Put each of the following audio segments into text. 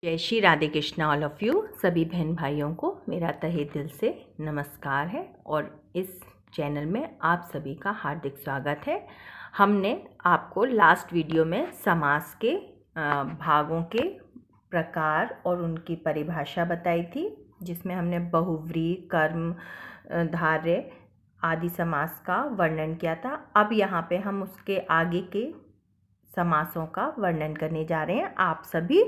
जय Shri Radhe Krishna all of you. सभी बहन भाइयों को मेरा तहे दिल से नमस्कार है और इस चैनल में आप सभी का हार्दिक स्वागत है। हमने आपको लास्ट वीडियो में समास के भागों के प्रकार और उनकी परिभाषा बताई थी, जिसमें हमने बहुव्रीहि, कर्म धारय आदि समास का वर्णन किया था। अब यहाँ पे हम उसके आगे के समासों का वर्णन करने जा रहे हैं। आप सभी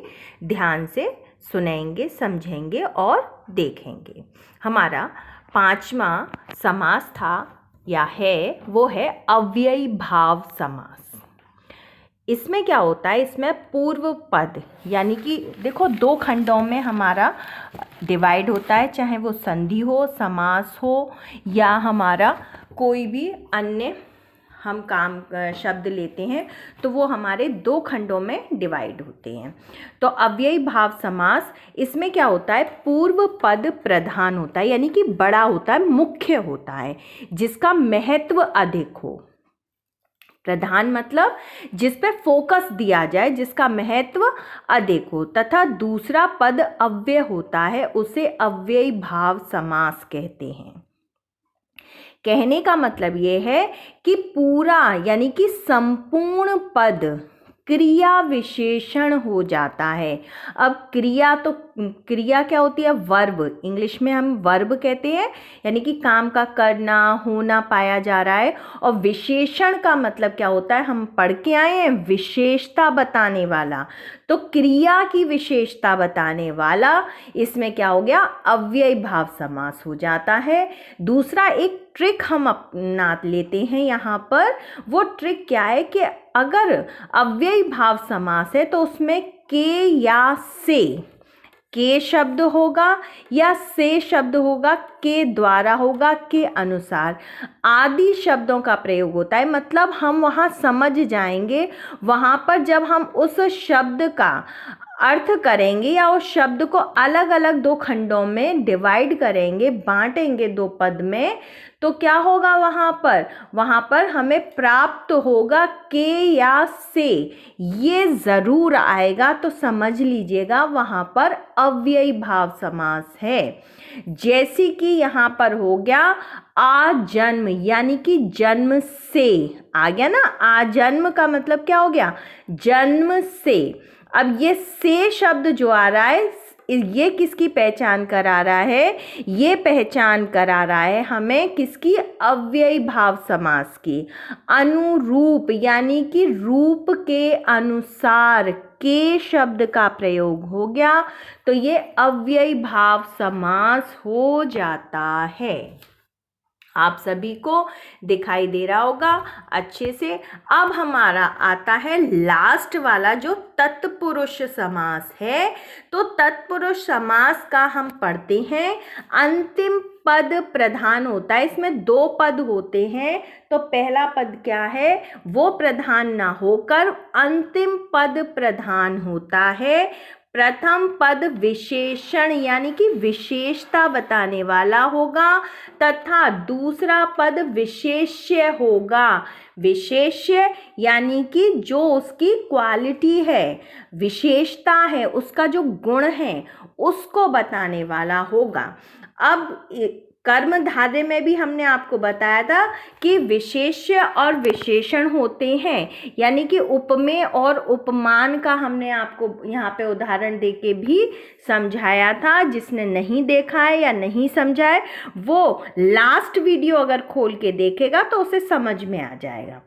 ध्यान से सुनेंगे, समझेंगे और देखेंगे। हमारा 5वां समास था या है, वो है अव्ययी भाव समास। इसमें क्या होता है, इसमें पूर्व पद यानी कि देखो 2 खंडों में हमारा डिवाइड होता है, चाहे वो संधि हो, समास हो या हमारा कोई भी अन्य हम काम शब्द लेते हैं तो वो हमारे 2 खंडों में डिवाइड होते हैं। तो अव्ययी भाव समास, इसमें क्या होता है, पूर्व पद प्रधान होता है यानी कि बड़ा होता है, मुख्य होता है, जिसका महत्व अधिक हो। प्रधान मतलब जिस पे फोकस दिया जाए, जिसका महत्व अधिक हो, तथा दूसरा पद अव्यय होता है, उसे अव्ययी भाव समास कहते हैं। कहने का मतलब ये है कि पूरा यानी कि संपूर्ण पद क्रिया विशेषण हो जाता है। अब क्रिया तो क्रिया क्या होती है, वर्ब, इंग्लिश में हम वर्ब कहते हैं, यानी कि काम का करना, होना पाया जा रहा है। और विशेषण का मतलब क्या होता है, हम पढ़ के आए हैं, विशेषता बताने वाला। तो क्रिया की विशेषता बताने वाला इसमें क्या हो गया, अव्ययी भाव समास हो जाता है। दूसरा एक ट्रिक हम अपना लेते हैं यहाँ पर। वो ट्रिक क्या है कि अगर अव्ययी भाव समास है तो उसमें के या से, के शब्द होगा या से शब्द होगा, के द्वारा होगा, के अनुसार आदि शब्दों का प्रयोग होता है। मतलब हम वहाँ समझ जाएंगे, वहाँ पर जब हम उस शब्द का अर्थ करेंगे या उस शब्द को अलग अलग 2 खंडों में डिवाइड करेंगे, बांटेंगे 2 पद में, तो क्या होगा, वहाँ पर हमें प्राप्त होगा के या से, ये ज़रूर आएगा। तो समझ लीजिएगा वहाँ पर अव्ययी भाव समास है। जैसे कि यहाँ पर हो गया आजन्म, यानी कि जन्म से आ गया ना। आजन्म का मतलब क्या हो गया, जन्म से। अब ये से शब्द जो आ रहा है, ये किसकी पहचान करा रहा है, ये पहचान करा रहा है हमें किसकी, अव्ययी भाव समास की। अनुरूप यानी कि रूप के अनुसार के शब्द का प्रयोग हो गया, तो ये अव्ययी भाव समास हो जाता है। आप सभी को दिखाई दे रहा होगा अच्छे से। अब हमारा आता है लास्ट वाला जो तत्पुरुष समास है। तो तत्पुरुष समास का हम पढ़ते हैं, अंतिम पद प्रधान होता है। इसमें 2 पद होते हैं, तो पहला पद क्या है, वो प्रधान ना होकर अंतिम पद प्रधान होता है। प्रथम पद विशेषण यानी कि विशेषता बताने वाला होगा, तथा दूसरा पद विशेष्य होगा। विशेष्य यानी कि जो उसकी क्वालिटी है, विशेषता है, उसका जो गुण है, उसको बताने वाला होगा। अब कर्मधारय में भी हमने आपको बताया था कि विशेष्य और विशेषण होते हैं, यानी कि उपमेय और उपमान का हमने आपको यहाँ पे उदाहरण देके भी समझाया था। जिसने नहीं देखा है या नहीं समझा है, वो लास्ट वीडियो अगर खोल के देखेगा तो उसे समझ में आ जाएगा।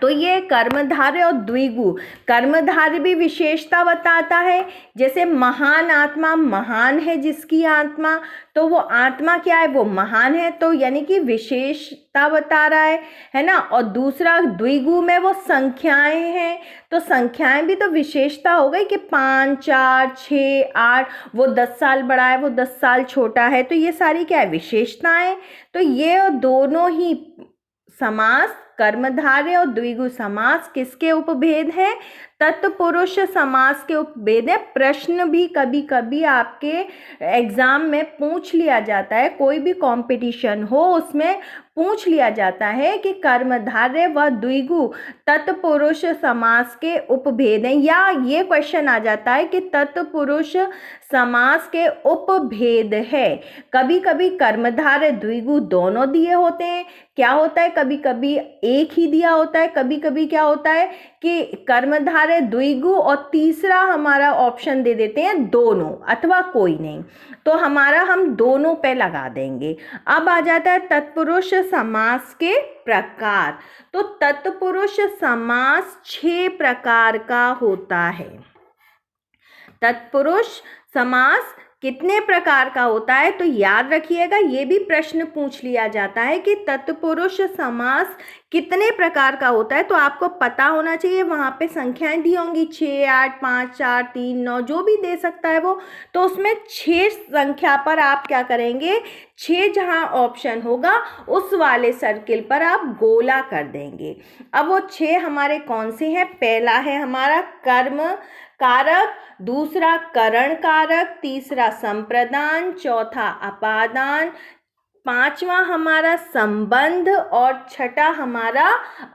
तो ये कर्मधारय और द्विगु, कर्मधारय भी विशेषता बताता है। जैसे महान आत्मा, महान है जिसकी आत्मा, तो वो आत्मा क्या है, वो महान है, तो यानी कि विशेषता बता रहा है ना। और दूसरा द्विगु में वो संख्याएं हैं, तो संख्याएं भी तो विशेषता हो गई कि 5, 4, 6, 8, वो 10 साल बड़ा है, वो 10 साल छोटा है, तो ये सारी क्या है, विशेषताएं। तो ये दोनों ही समास, कर्मधारय और द्विगु समास किसके उपभेद है, तत्पुरुष समास के उपभेद है। प्रश्न भी कभी कभी आपके एग्जाम में पूछ लिया जाता है, कोई भी कंपटीशन हो उसमें पूछ लिया जाता है कि कर्मधारय व द्विगु तत्पुरुष समास के उपभेद हैं, या ये क्वेश्चन आ जाता है कि तत्पुरुष समास के उपभेद है। कभी कभी कर्मधारय द्विगु दोनों दिए होते हैं, क्या होता है कभी कभी एक ही दिया होता है, कभी कभी क्या होता है कि कर्मधारय द्विगु और तीसरा हमारा ऑप्शन दे देते हैं दोनों अथवा कोई नहीं, तो हमारा हम दोनों पे लगा देंगे। अब आ जाता है तत्पुरुष समास के प्रकार। तो तत्पुरुष समास 6 प्रकार का होता है। तत्पुरुष समास कितने प्रकार का होता है, तो याद रखिएगा, ये भी प्रश्न पूछ लिया जाता है कि तत्पुरुष समास कितने प्रकार का होता है, तो आपको पता होना चाहिए। वहाँ पे संख्याएं दी होंगी 6, 8, 5, 4, 3, 9, जो भी दे सकता है वो, तो उसमें 6 संख्या पर आप क्या करेंगे, 6 जहाँ ऑप्शन होगा उस वाले सर्किल पर आप गोला कर देंगे। अब वो 6 हमारे कौन से हैं, पहला है हमारा कर्म कारक, दूसरा करण कारक, तीसरा संप्रदान, चौथा अपादान, पांचवा हमारा संबंध और छठा हमारा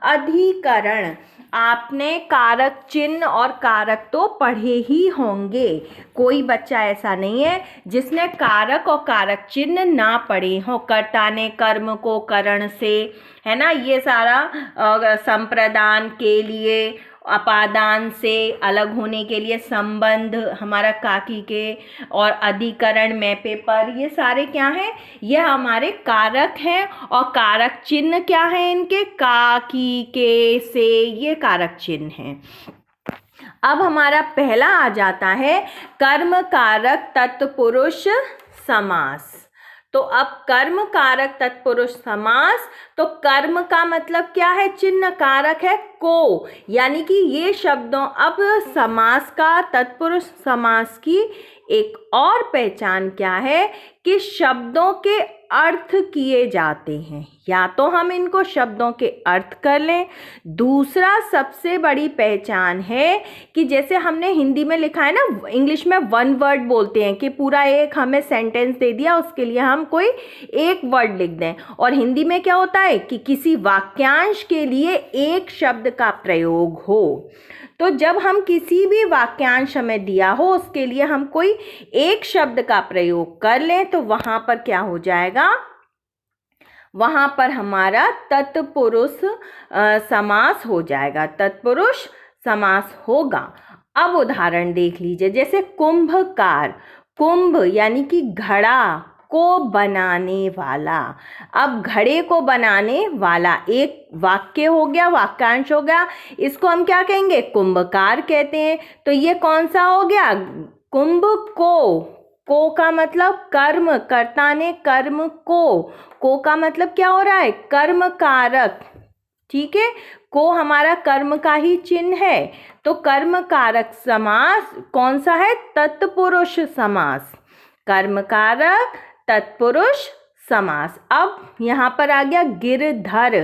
अधिकरण। आपने कारक चिन्ह और कारक तो पढ़े ही होंगे, कोई बच्चा ऐसा नहीं है जिसने कारक और कारक चिन्ह ना पढ़े हो। कर्ता ने कर्म को करण से, है ना, ये सारा संप्रदान के लिए, अपादान से अलग होने के लिए संबंध हमारा काकी के, और अधिकरण मैपे पर, ये सारे क्या हैं, ये हमारे कारक हैं। और कारक चिन्ह क्या है इनके, काकी के से, ये कारक चिन्ह हैं। अब हमारा पहला आ जाता है कर्म कारक तत्पुरुष समास। तो अब कर्म कारक तत्पुरुष समास, तो कर्म का मतलब क्या है, चिन्ह, कारक है को, यानी कि ये शब्दों, अब समास का, तत्पुरुष समास की एक और पहचान क्या है कि शब्दों के अर्थ किए जाते हैं, या तो हम इनको शब्दों के अर्थ कर लें। दूसरा सबसे बड़ी पहचान है कि जैसे हमने हिंदी में लिखा है ना, इंग्लिश में 1 वर्ड बोलते हैं कि पूरा एक हमें सेंटेंस दे दिया, उसके लिए हम कोई एक वर्ड लिख दें, और हिंदी में क्या होता है कि किसी वाक्यांश के लिए एक शब्द का प्रयोग हो। तो जब हम किसी भी वाक्यांश हमें दिया हो उसके लिए हम कोई एक शब्द का प्रयोग कर लें, तो वहाँ पर क्या हो जाएगा, वहाँ पर हमारा तत्पुरुष समास हो जाएगा, तत्पुरुष समास होगा। अब उदाहरण देख लीजिए, जैसे कुंभकार, कुंभ यानी कि घड़ा को बनाने वाला। अब घड़े को बनाने वाला एक वाक्य हो गया, वाक्यांश हो गया, इसको हम क्या कहेंगे, कुंभकार कहते हैं। तो ये कौन सा हो गया, कुंभ को का मतलब कर्म, कर्ता ने कर्म को का मतलब क्या हो रहा है, कर्म कारक, ठीक है, को हमारा कर्म का ही चिन्ह है। तो कर्म कारक समास कौन सा है, तत्पुरुष समास, कर्म कारक तत्पुरुष समास। अब यहाँ पर आ गया गिरधर,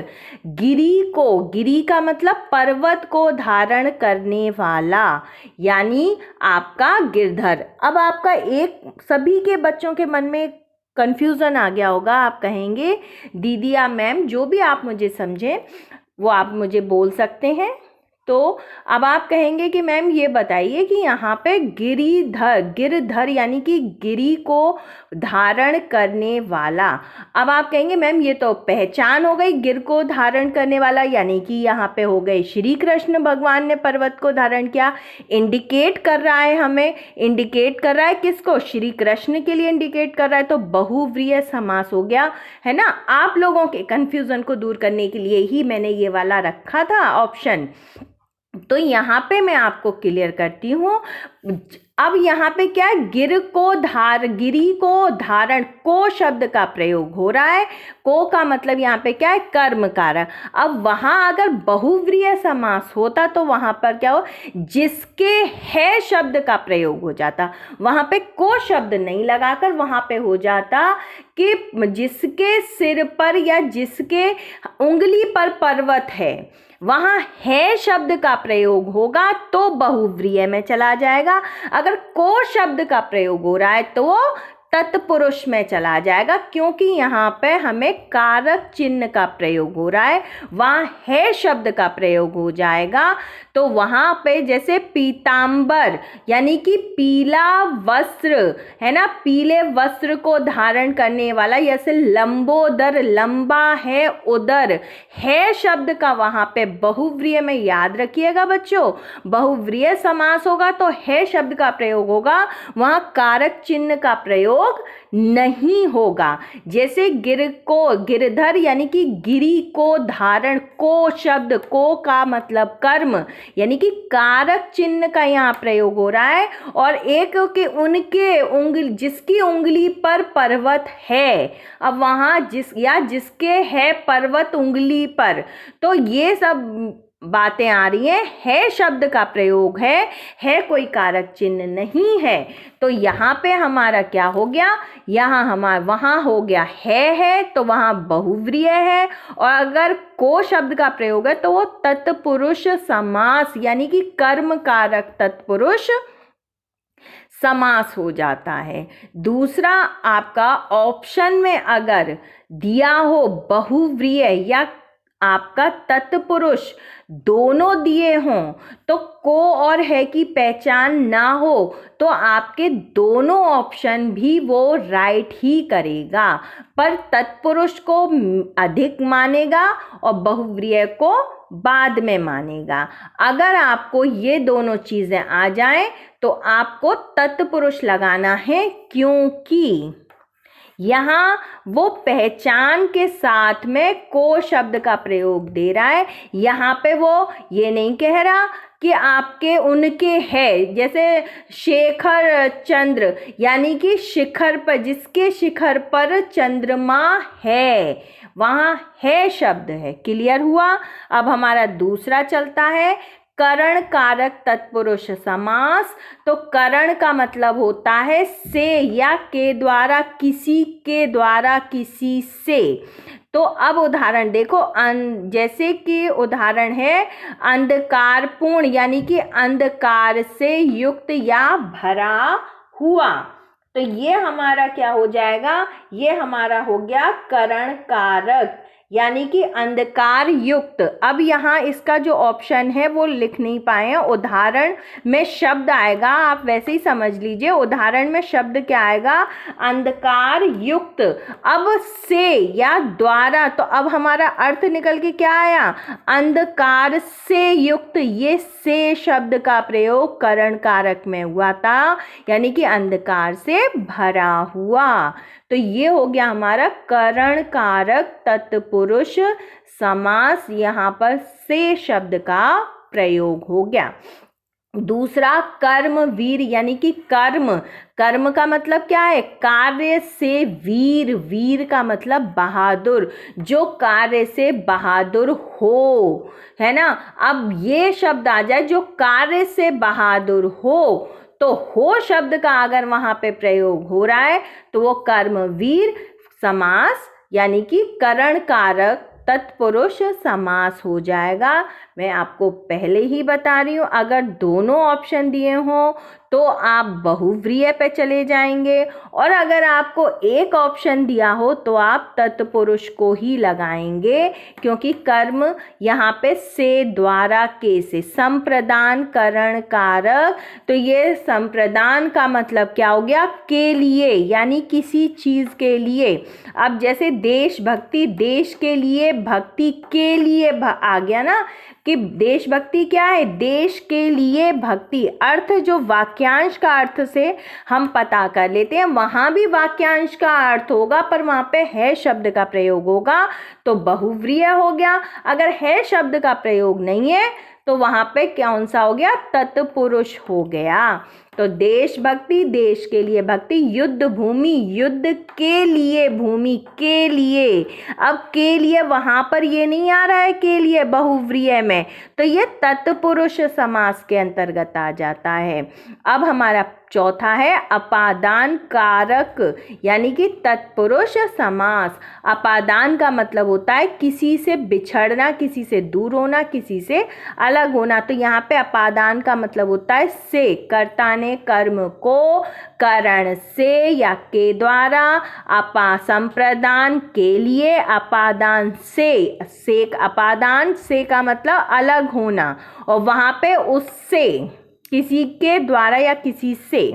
गिरी को, गिरी का मतलब पर्वत को धारण करने वाला, यानी आपका गिरधर। अब आपका एक, सभी के बच्चों के मन में कंफ्यूजन आ गया होगा, आप कहेंगे दीदी या मैम, जो भी आप मुझे समझें वो आप मुझे बोल सकते हैं। तो अब आप कहेंगे कि मैम ये बताइए कि यहाँ पे गिरिधर, गिरधर यानी कि गिरी को धारण करने वाला। अब आप कहेंगे मैम ये तो पहचान हो गई, गिर को धारण करने वाला, यानी कि यहाँ पे हो गए श्री कृष्ण भगवान ने पर्वत को धारण किया। इंडिकेट कर रहा है हमें, इंडिकेट कर रहा है किसको, श्री कृष्ण के लिए इंडिकेट कर रहा है, तो बहुव्रीहि समास हो गया, है ना। आप लोगों के कन्फ्यूज़न को दूर करने के लिए ही मैंने ये वाला रखा था ऑप्शन। तो यहाँ पे मैं आपको क्लियर करती हूँ। अब यहाँ पे क्या है, गिरी को धारण, को शब्द का प्रयोग हो रहा है, को का मतलब यहाँ पे क्या है, कर्म कारक। अब वहाँ अगर बहुव्रीहि समास होता तो वहाँ पर क्या हो, जिसके है शब्द का प्रयोग हो जाता, वहाँ पे को शब्द नहीं लगाकर वहाँ पे हो जाता कि जिसके सिर पर या जिसके उंगली पर पर्वत है, वहाँ है शब्द का प्रयोग होगा तो बहुव्रीहि में चला जाएगा। अगर को शब्द का प्रयोग हो रहा है तो तत्पुरुष में चला जाएगा, क्योंकि यहाँ पे हमें कारक चिन्ह का प्रयोग हो रहा है, वहाँ है शब्द का प्रयोग हो जाएगा। तो वहाँ पे जैसे पीतांबर यानी कि पीला वस्त्र है ना, पीले वस्त्र को धारण करने वाला, जैसे लंबोदर, लंबा है उदर, है शब्द का वहाँ पे बहुव्रीहि में, याद रखिएगा बच्चों, बहुव्रीहि समास होगा तो है शब्द का प्रयोग होगा, वहाँ कारक चिन्ह का प्रयोग नहीं होगा। जैसे गिर को, गिरधर यानी कि गिरी को धारण, को शब्द, को का मतलब कर्म यानी कि कारक चिन्ह का यहाँ प्रयोग हो रहा है। और एक के उनके उंगली, जिसकी उंगली पर पर्वत है, अब वहाँ जिसके है पर्वत उंगली पर, तो ये सब बातें आ रही हैं, है शब्द का प्रयोग है कोई कारक चिन्ह नहीं है। तो यहाँ पे हमारा क्या हो गया, यहाँ हमारा वहाँ हो गया है तो वहाँ बहुव्रीहि है, और अगर को शब्द का प्रयोग है तो वो तत्पुरुष समास यानी कि कर्म कारक तत्पुरुष समास हो जाता है। दूसरा, आपका ऑप्शन में अगर दिया हो बहुव्रीहि या आपका तत्पुरुष दोनों दिए हों, तो को और है की पहचान ना हो, तो आपके दोनों ऑप्शन भी वो राइट ही करेगा, पर तत्पुरुष को अधिक मानेगा और बहुव्रीहि को बाद में मानेगा। अगर आपको ये दोनों चीज़ें आ जाएं तो आपको तत्पुरुष लगाना है, क्योंकि यहाँ वो पहचान के साथ में को शब्द का प्रयोग दे रहा है। यहाँ पे वो ये नहीं कह रहा कि आपके उनके है, जैसे शेखर चंद्र यानी कि शिखर पर, जिसके शिखर पर चंद्रमा है, वहाँ है शब्द है। क्लियर हुआ। अब हमारा दूसरा चलता है करण कारक तत्पुरुष समास। तो करण का मतलब होता है से या के द्वारा, किसी के द्वारा, किसी से। तो अब उदाहरण देखो, जैसे कि उदाहरण है अंधकारपूर्ण यानी कि अंधकार से युक्त या भरा हुआ। तो ये हमारा क्या हो जाएगा, ये हमारा हो गया करण कारक यानी कि अंधकार युक्त। अब यहाँ इसका जो ऑप्शन है वो लिख नहीं पाए हैं, उदाहरण में शब्द आएगा, आप वैसे ही समझ लीजिए। उदाहरण में शब्द क्या आएगा, अंधकार युक्त। अब से या द्वारा, तो अब हमारा अर्थ निकल के क्या आया, अंधकार से युक्त। ये से शब्द का प्रयोग करण कारक में हुआ था, यानी कि अंधकार से भरा हुआ। तो ये हो गया हमारा करण कारक तत्पुरुष समास, यहाँ पर से शब्द का प्रयोग हो गया। दूसरा कर्म वीर यानी कि कर्म, कर्म का मतलब क्या है, कार्य से वीर, वीर का मतलब बहादुर, जो कार्य से बहादुर हो, है ना। अब ये शब्द आ जाए जो कार्य से बहादुर हो, तो हो शब्द का अगर वहाँ पे प्रयोग हो रहा है तो वो कर्मवीर समास यानी कि करण कारक तत्पुरुष समास हो जाएगा। मैं आपको पहले ही बता रही हूँ, अगर दोनों ऑप्शन दिए हों तो आप बहुव्रीहि पे चले जाएंगे, और अगर आपको एक ऑप्शन दिया हो तो आप तत्पुरुष को ही लगाएंगे, क्योंकि कर्म यहाँ पे से द्वारा के से संप्रदान करण कारक। तो ये संप्रदान का मतलब क्या हो गया, के लिए यानी किसी चीज़ के लिए। अब जैसे देशभक्ति, देश के लिए, भक्ति के लिए आ गया ना, कि देशभक्ति क्या है, देश के लिए भक्ति। अर्थ जो वाक्यांश का अर्थ से हम पता कर लेते हैं, वहाँ भी वाक्यांश का अर्थ होगा, पर वहाँ पे है शब्द का प्रयोग होगा, तो बहुव्रीहि हो गया। अगर है शब्द का प्रयोग नहीं है तो वहाँ पे कौन सा हो गया, तत्पुरुष हो गया। तो देशभक्ति, देश के लिए भक्ति, युद्ध भूमि, युद्ध के लिए भूमि, के लिए। अब के लिए वहाँ पर ये नहीं आ रहा है, के लिए बहुव्रीहि में, तो ये तत्पुरुष समास के अंतर्गत आ जाता है। अब हमारा चौथा है अपादान कारक यानी कि तत्पुरुष समास। अपादान का मतलब होता है किसी से बिछड़ना, किसी से दूर होना, किसी से अलग होना। तो यहाँ पे अपादान का मतलब होता है से, कर्ता माने कर्म को करण से या के द्वारा, संप्रदान के लिए, अपादान से अपादान से का मतलब अलग होना, और वहाँ पे उससे, किसी के द्वारा या किसी से।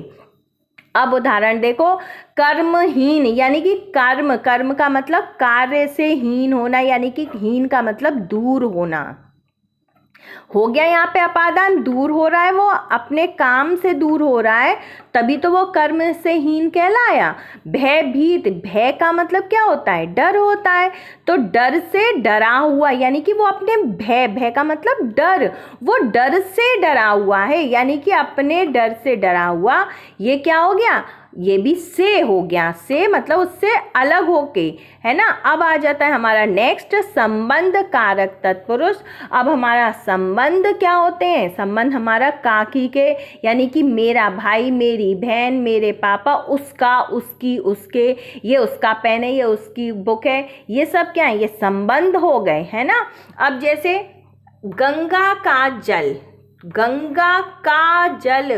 अब उदाहरण देखो, कर्महीन यानी कि कर्म का मतलब कार्य से हीन होना, यानी कि हीन का मतलब दूर होना। हो गया यहाँ पे अपादान, दूर हो रहा है, वो अपने काम से दूर हो रहा है, तभी तो वो कर्म से हीन कहलाया। भयभीत, भय का मतलब क्या होता है? डर होता है, तो डर से डरा हुआ, यानी कि वो अपने भय का मतलब डर, वो डर से डरा हुआ है, यानी कि अपने डर से डरा हुआ। ये क्या हो गया? ये भी से हो गया, से मतलब उससे अलग होके, है ना। अब आ जाता है हमारा नेक्स्ट, संबंध कारक तत्पुरुष। अब हमारा संबंध क्या होते हैं? संबंध हमारा काकी के, यानी कि मेरा भाई, मेरी बहन, मेरे पापा, उसका, उसकी, उसके, ये उसका पेन है, ये उसकी बुक है, ये सब क्या है? ये संबंध हो गए, है ना। अब जैसे गंगा का जल, गंगा का जल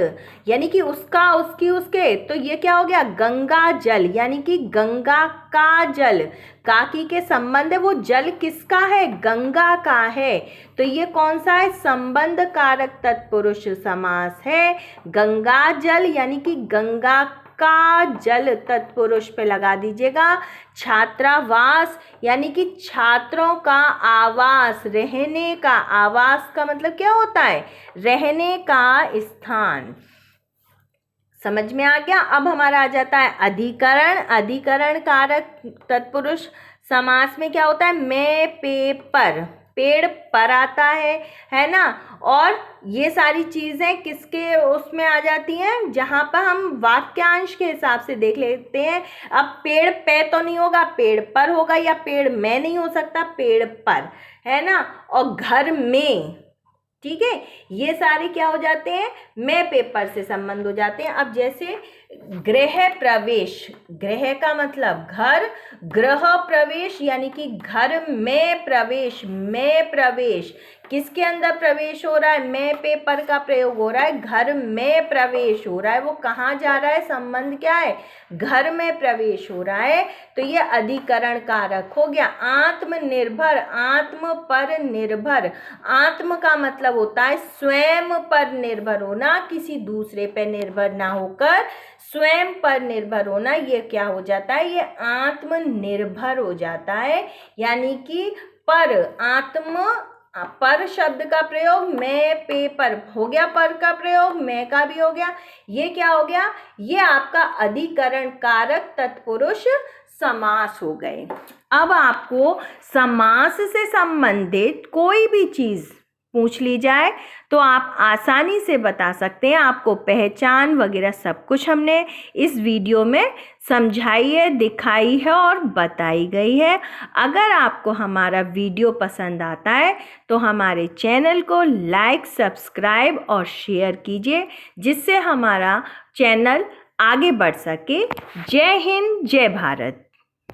यानी कि उसका, उसकी, उसके, तो ये क्या हो गया? गंगा जल, यानी कि गंगा का जल, काकी के संबंध है, वो जल किसका है? गंगा का है, तो ये कौन सा है? संबंध कारक तत्पुरुष समास है। गंगा जल यानी कि गंगा का जल तत्पुरुष पे लगा दीजिएगा। छात्रावास यानी कि छात्रों का आवास, रहने का, आवास का मतलब क्या होता है? रहने का स्थान। समझ में आ गया। अब हमारा आ जाता है अधिकरण। अधिकरण कारक तत्पुरुष समास में क्या होता है? मैं, पे, पर, पेड़ पर आता है ना। और ये सारी चीज़ें किसके उसमें आ जाती हैं? जहाँ पर हम वाक्यांश के हिसाब से देख लेते हैं। अब पेड़ पे तो नहीं होगा, पेड़ पर होगा, या पेड़ में नहीं हो सकता, पेड़ पर, है ना। और घर में, ठीक है, ये सारे क्या हो जाते हैं? मैं पेपर से संबंध हो जाते हैं। अब जैसे गृह प्रवेश, गृह का मतलब घर, गृह प्रवेश यानी कि घर में प्रवेश, में प्रवेश, किसके अंदर प्रवेश हो रहा है? मैं पेपर का प्रयोग हो रहा है, घर में प्रवेश हो रहा है, वो कहाँ जा रहा है? संबंध क्या है? घर में प्रवेश हो रहा है, तो ये अधिकरण कारक हो गया। आत्मनिर्भर, आत्म पर निर्भर, आत्म का मतलब होता है स्वयं पर निर्भर होना, किसी दूसरे पर निर्भर ना होकर स्वयं पर निर्भर होना, ये क्या हो जाता है? ये आत्मनिर्भर हो जाता है। यानी कि पर, आत्म पर शब्द का प्रयोग, मैं पेपर हो गया, पर का प्रयोग मैं का भी हो गया, ये क्या हो गया? ये आपका अधिकरण कारक तत्पुरुष समास हो गए। अब आपको समास से संबंधित कोई भी चीज़ पूछ ली जाए तो आप आसानी से बता सकते हैं। आपको पहचान वगैरह सब कुछ हमने इस वीडियो में समझाई है, दिखाई है और बताई गई है। अगर आपको हमारा वीडियो पसंद आता है तो हमारे चैनल को लाइक, सब्सक्राइब और शेयर कीजिए, जिससे हमारा चैनल आगे बढ़ सके। जय हिंद, जय भारत।